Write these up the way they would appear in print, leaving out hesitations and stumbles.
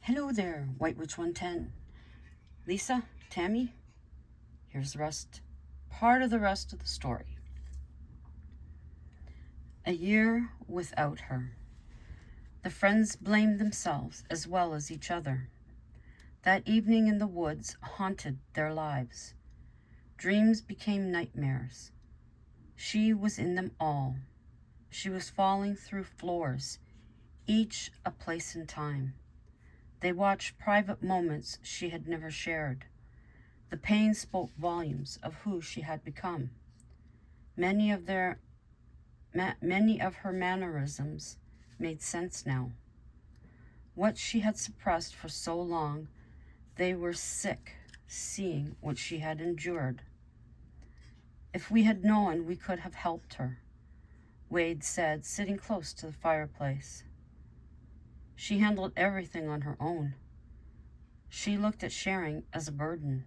Hello there, White Witch 110. Lisa, Tammy, here's part of the rest of the story. A year without her. The friends blamed themselves as well as each other. That evening in the woods haunted their lives. Dreams became nightmares. She was in them all. She was falling through floors, each a place and time. They watched private moments she had never shared. The pain spoke volumes of who she had become. Many of her mannerisms made sense now. What she had suppressed for so long, they were sick seeing what she had endured. If we had known, we could have helped her, Wade said, sitting close to the fireplace. She handled everything on her own. She looked at sharing as a burden.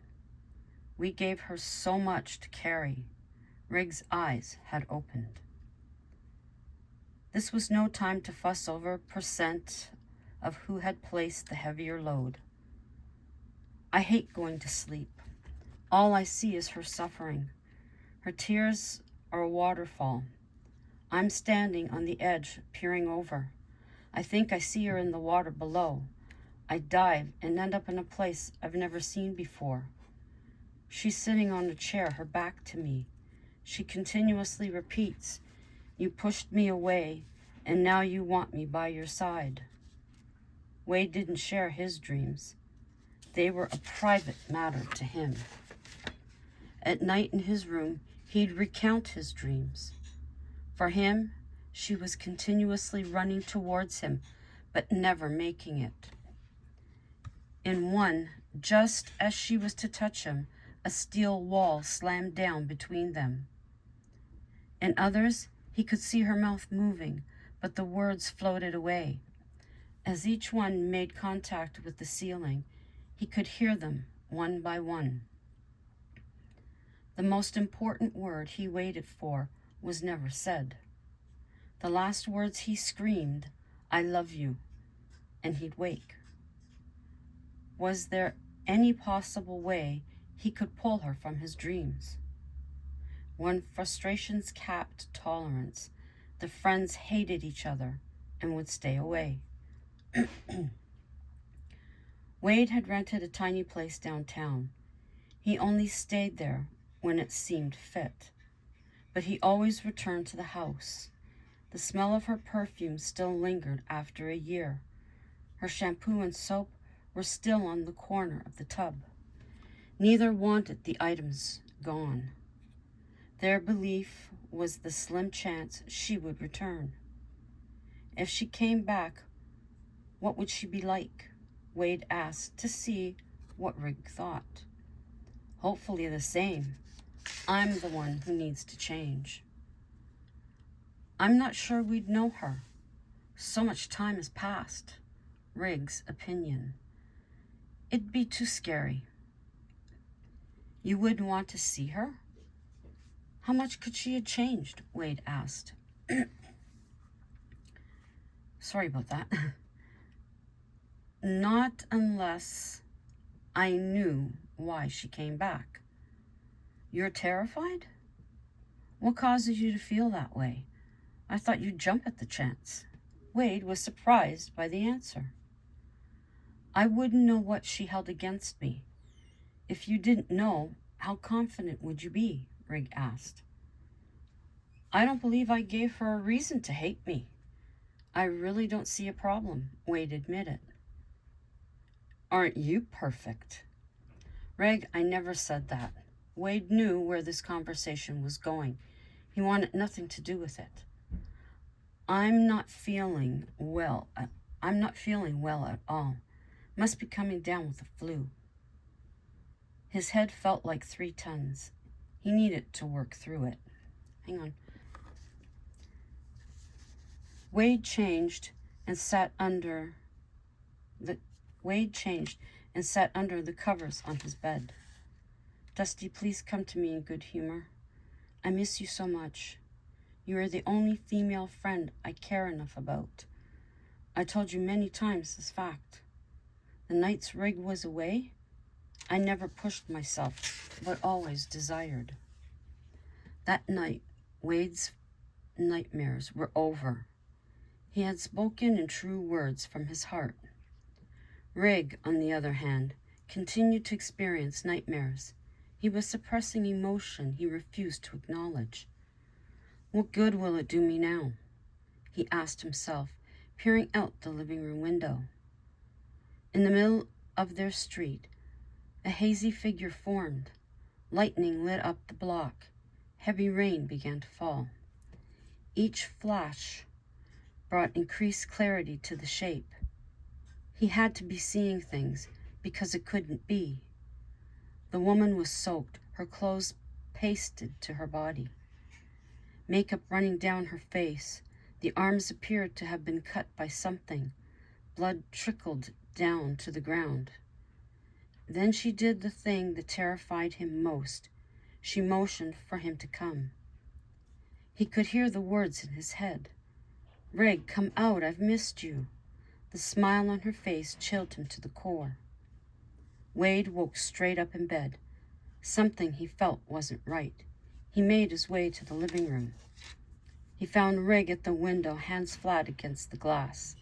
We gave her so much to carry. Rig's eyes had opened. This was no time to fuss over percent of who had placed the heavier load. I hate going to sleep. All I see is her suffering. Her tears are a waterfall. I'm standing on the edge, peering over. I think I see her in the water below. I dive and end up in a place I've never seen before. She's sitting on a chair, her back to me. She continuously repeats, "You pushed me away, and now you want me by your side." Wade didn't share his dreams. They were a private matter to him. At night in his room, he'd recount his dreams. For him, she was continuously running towards him, but never making it. In one, just as she was to touch him, a steel wall slammed down between them. In others, he could see her mouth moving, but the words floated away. As each one made contact with the ceiling, he could hear them one by one. The most important word he waited for was never said. The last words he screamed, "I love you," and he'd wake. Was there any possible way he could pull her from his dreams? When frustrations capped tolerance, the friends hated each other and would stay away. Wade had rented a tiny place downtown. He only stayed there when it seemed fit, but he always returned to the house. The smell of her perfume still lingered after a year. Her shampoo and soap were still on the corner of the tub. Neither wanted the items gone. Their belief was the slim chance she would return. If she came back, what would she be like? Wade asked to see what Rig thought. Hopefully the same. I'm the one who needs to change. I'm not sure we'd know her. So much time has passed. Rig's opinion. It'd be too scary. You wouldn't want to see her? How much could she have changed? Wade asked. Sorry about that. Not unless I knew why she came back. You're terrified? What causes you to feel that way? I thought you'd jump at the chance. Wade was surprised by the answer. I wouldn't know what she held against me. If you didn't know, how confident would you be? Rig asked. I don't believe I gave her a reason to hate me. I really don't see a problem, Wade admitted. Aren't you perfect? Rig, I never said that. Wade knew where this conversation was going. He wanted nothing to do with it. I'm not feeling well at all. Must be coming down with the flu. His head felt like 3 tons. He needed to work through it. Hang on. Wade changed and sat under the covers on his bed. Dusty, please come to me in good humor. I miss you so much. You are the only female friend I care enough about. I told you many times this fact. The nights Rig was away, I never pushed myself, but always desired. That night, Wade's nightmares were over. He had spoken in true words from his heart. Rig, on the other hand, continued to experience nightmares. He was suppressing emotion he refused to acknowledge. What good will it do me now? He asked himself, peering out the living room window. In the middle of their street, a hazy figure formed. Lightning lit up the block. Heavy rain began to fall. Each flash brought increased clarity to the shape. He had to be seeing things because it couldn't be. The woman was soaked, her clothes pasted to her body. Makeup running down her face. The arms appeared to have been cut by something. Blood trickled down to the ground. Then she did the thing that terrified him most. She motioned for him to come. He could hear the words in his head. Rig, come out, I've missed you. The smile on her face chilled him to the core. Wade woke straight up in bed. Something he felt wasn't right. He made his way to the living room. He found Rig at the window, hands flat against the glass.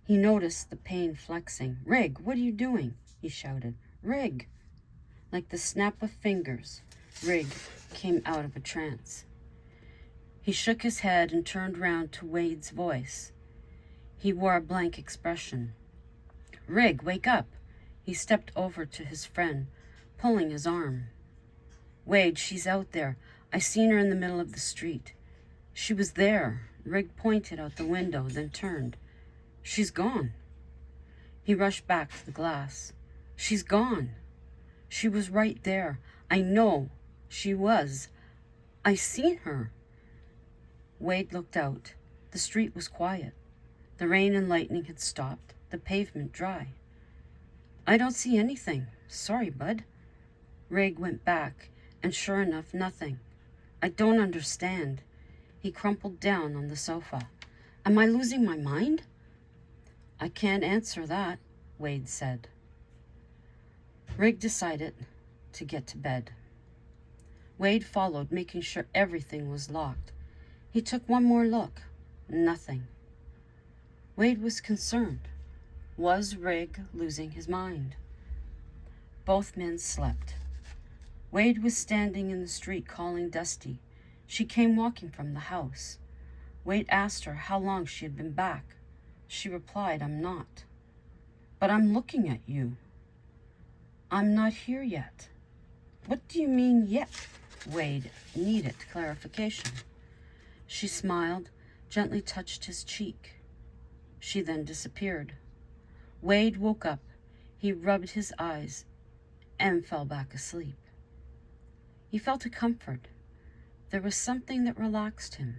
He noticed the pain flexing. Rig, what are you doing? He shouted. Rig! Like the snap of fingers, Rig came out of a trance. He shook his head and turned round to Wade's voice. He wore a blank expression. Rig, wake up! He stepped over to his friend, pulling his arm. Wade, she's out there. I seen her in the middle of the street. She was there. Rig pointed out the window, then turned. She's gone. He rushed back to the glass. She's gone. She was right there. I know she was. I seen her. Wade looked out. The street was quiet. The rain and lightning had stopped, the pavement dry. I don't see anything. Sorry, bud. Rig went back, and sure enough, nothing. I don't understand. He crumpled down on the sofa. Am I losing my mind? I can't answer that, Wade said. Rig decided to get to bed. Wade followed, making sure everything was locked. He took one more look. Nothing. Wade was concerned. Was Rig losing his mind? Both men slept. Wade was standing in the street calling Dusty. She came walking from the house. Wade asked her how long she had been back. She replied, I'm not. But I'm looking at you. I'm not here yet. What do you mean yet? Wade needed clarification. She smiled, gently touched his cheek. She then disappeared. Wade woke up. He rubbed his eyes and fell back asleep. He felt a comfort. There was something that relaxed him.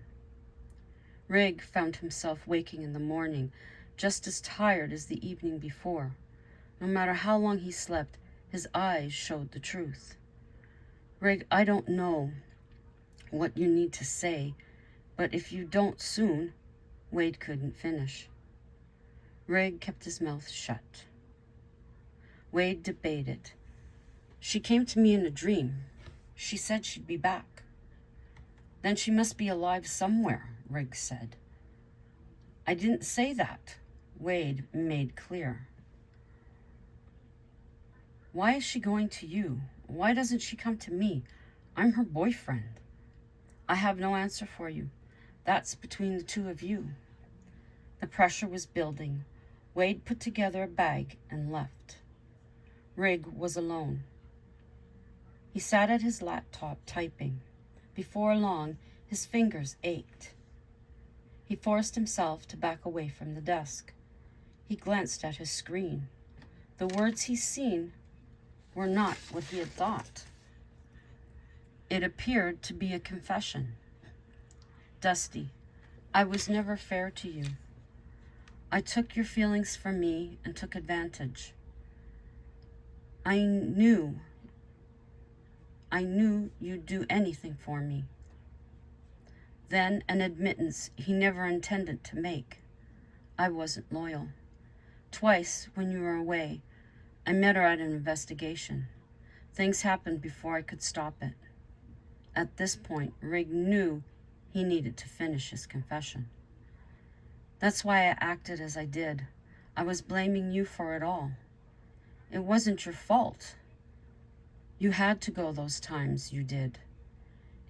Rig found himself waking in the morning, just as tired as the evening before. No matter how long he slept, his eyes showed the truth. Rig, I don't know what you need to say, but if you don't soon, Wade couldn't finish. Rig kept his mouth shut. Wade debated. She came to me in a dream. She said she'd be back. Then she must be alive somewhere, Rig said. I didn't say that, Wade made clear. Why is she going to you? Why doesn't she come to me? I'm her boyfriend. I have no answer for you. That's between the two of you. The pressure was building. Wade put together a bag and left. Rig was alone. He sat at his laptop typing. Before long, his fingers ached. He forced himself to back away from the desk. He glanced at his screen. The words he'd seen were not what he had thought. It appeared to be a confession. Dusty, I was never fair to you. I took your feelings from me and took advantage. I knew you'd do anything for me. Then an admittance he never intended to make. I wasn't loyal. Twice, when you were away, I met her at an investigation. Things happened before I could stop it. At this point, Rig knew he needed to finish his confession. That's why I acted as I did. I was blaming you for it all. It wasn't your fault. You had to go those times you did.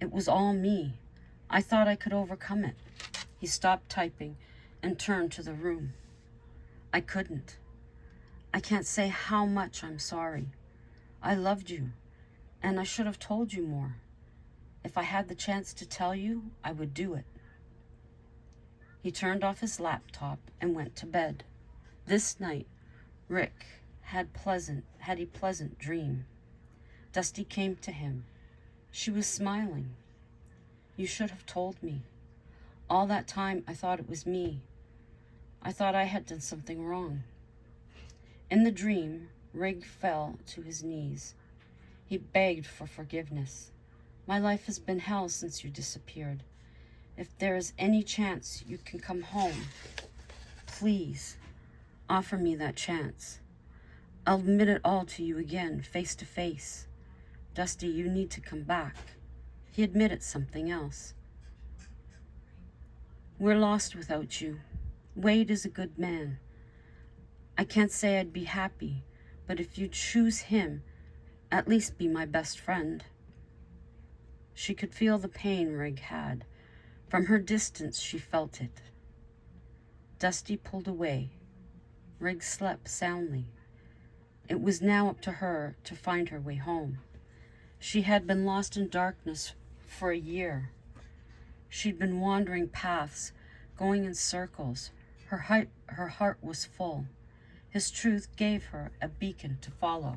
It was all me. I thought I could overcome it. He stopped typing and turned to the room. I couldn't. I can't say how much I'm sorry. I loved you, and I should have told you more. If I had the chance to tell you, I would do it. He turned off his laptop and went to bed. This night, Rick had a pleasant dream. Dusty came to him. She was smiling. You should have told me. All that time I thought it was me. I thought I had done something wrong. In the dream, Rig fell to his knees. He begged for forgiveness. My life has been hell since you disappeared. If there is any chance you can come home, please offer me that chance. I'll admit it all to you again, face to face. Dusty, you need to come back. He admitted something else. We're lost without you. Wade is a good man. I can't say I'd be happy, but if you choose him, at least be my best friend. She could feel the pain Rig had. From her distance, she felt it. Dusty pulled away. Rig slept soundly. It was now up to her to find her way home. She had been lost in darkness for a year. She'd been wandering paths, going in circles. Her heart was full. His truth gave her a beacon to follow.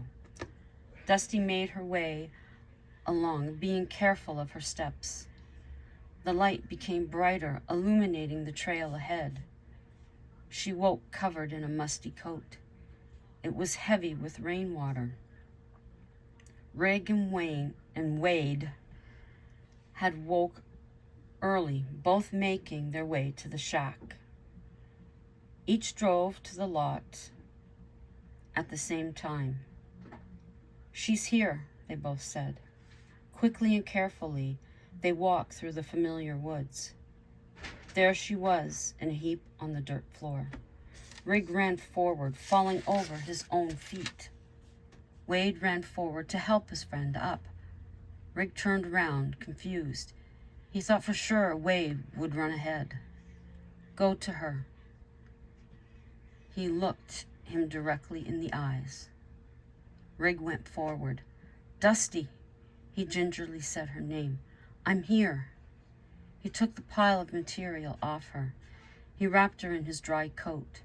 Dusty made her way along, being careful of her steps. The light became brighter, illuminating the trail ahead. She woke covered in a musty coat. It was heavy with rainwater. Rig and Wade had woke early, both making their way to the shack. Each drove to the lot at the same time. She's here, they both said. Quickly and carefully, they walked through the familiar woods. There she was, in a heap on the dirt floor. Rig ran forward, falling over his own feet. Wade ran forward to help his friend up. Rig turned around, confused. He thought for sure Wade would run ahead. Go to her. He looked him directly in the eyes. Rig went forward. Dusty, he gingerly said her name. I'm here. He took the pile of material off her. He wrapped her in his dry coat.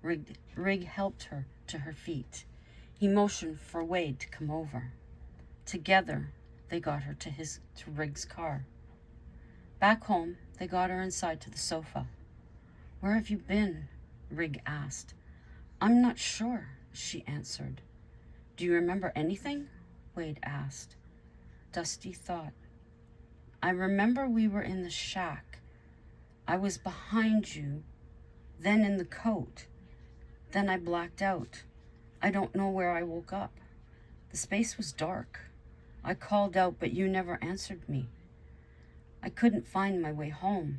Rig helped her to her feet. He motioned for Wade to come over. Together, they got her to Rig's car. Back home, they got her inside to the sofa. Where have you been? Rig asked. I'm not sure, she answered. Do you remember anything? Wade asked. Dusty thought. I remember we were in the shack. I was behind you, then in the coat. Then I blacked out. I don't know where I woke up. The space was dark. I called out, but you never answered me. I couldn't find my way home.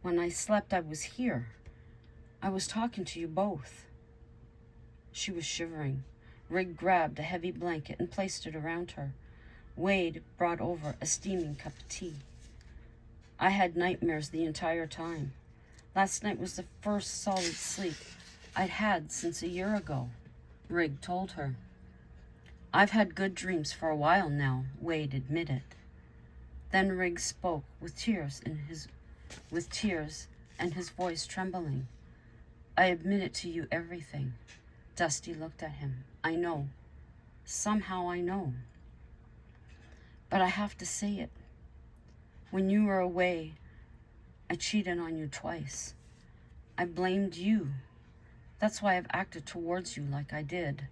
When I slept, I was here. I was talking to you both. She was shivering. Rig grabbed a heavy blanket and placed it around her. Wade brought over a steaming cup of tea. I had nightmares the entire time. Last night was the first solid sleep I'd had since a year ago, Rig told her. I've had good dreams for a while now, Wade admitted. Then Rig spoke with tears and his voice trembling. I admitted to you everything. Dusty looked at him. I know. Somehow I know. But I have to say it. When you were away, I cheated on you twice. I blamed you. That's why I've acted towards you like I did.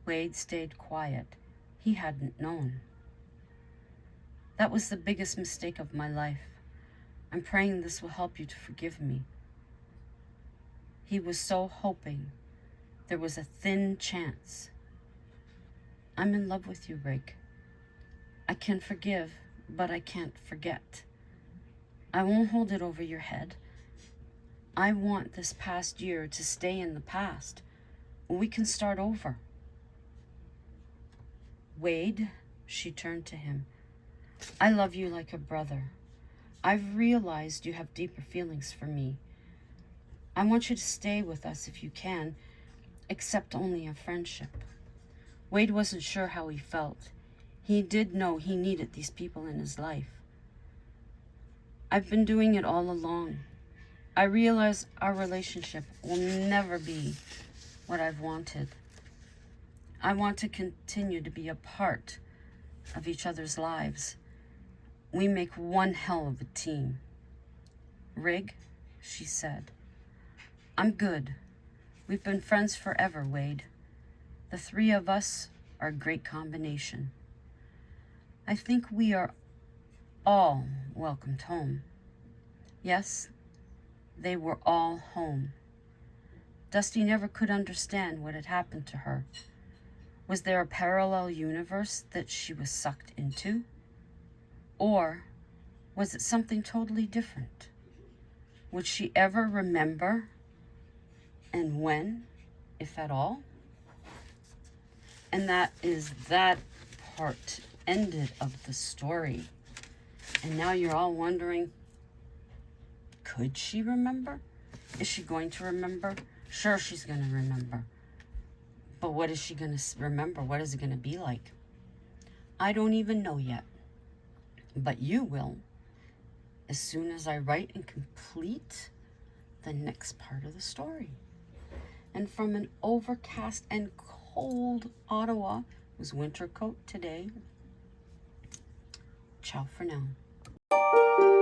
Wade stayed quiet. He hadn't known. That was the biggest mistake of my life. I'm praying this will help you to forgive me. He was so hoping there was a thin chance. I'm in love with you, Rig. I can forgive, but I can't forget. I won't hold it over your head. I want this past year to stay in the past. We can start over. Wade, she turned to him. I love you like a brother. I've realized you have deeper feelings for me. I want you to stay with us if you can, except only a friendship. Wade wasn't sure how he felt. He did know he needed these people in his life. I've been doing it all along. I realize our relationship will never be what I've wanted. I want to continue to be a part of each other's lives. We make one hell of a team. Rig, she said. I'm good. We've been friends forever, Wade. The three of us are a great combination. I think we are all welcomed home. Yes, they were all home. Dusty never could understand what had happened to her. Was there a parallel universe that she was sucked into? Or was it something totally different? Would she ever remember? And when, if at all? And that is that part ended of the story. And now you're all wondering, could she remember? Is she going to remember? Sure, she's going to remember. But what is she going to remember? What is it going to be like? I don't even know yet. But you will, as soon as I write and complete the next part of the story. And from an overcast and cold Ottawa, it was winter coat today. Ciao for now.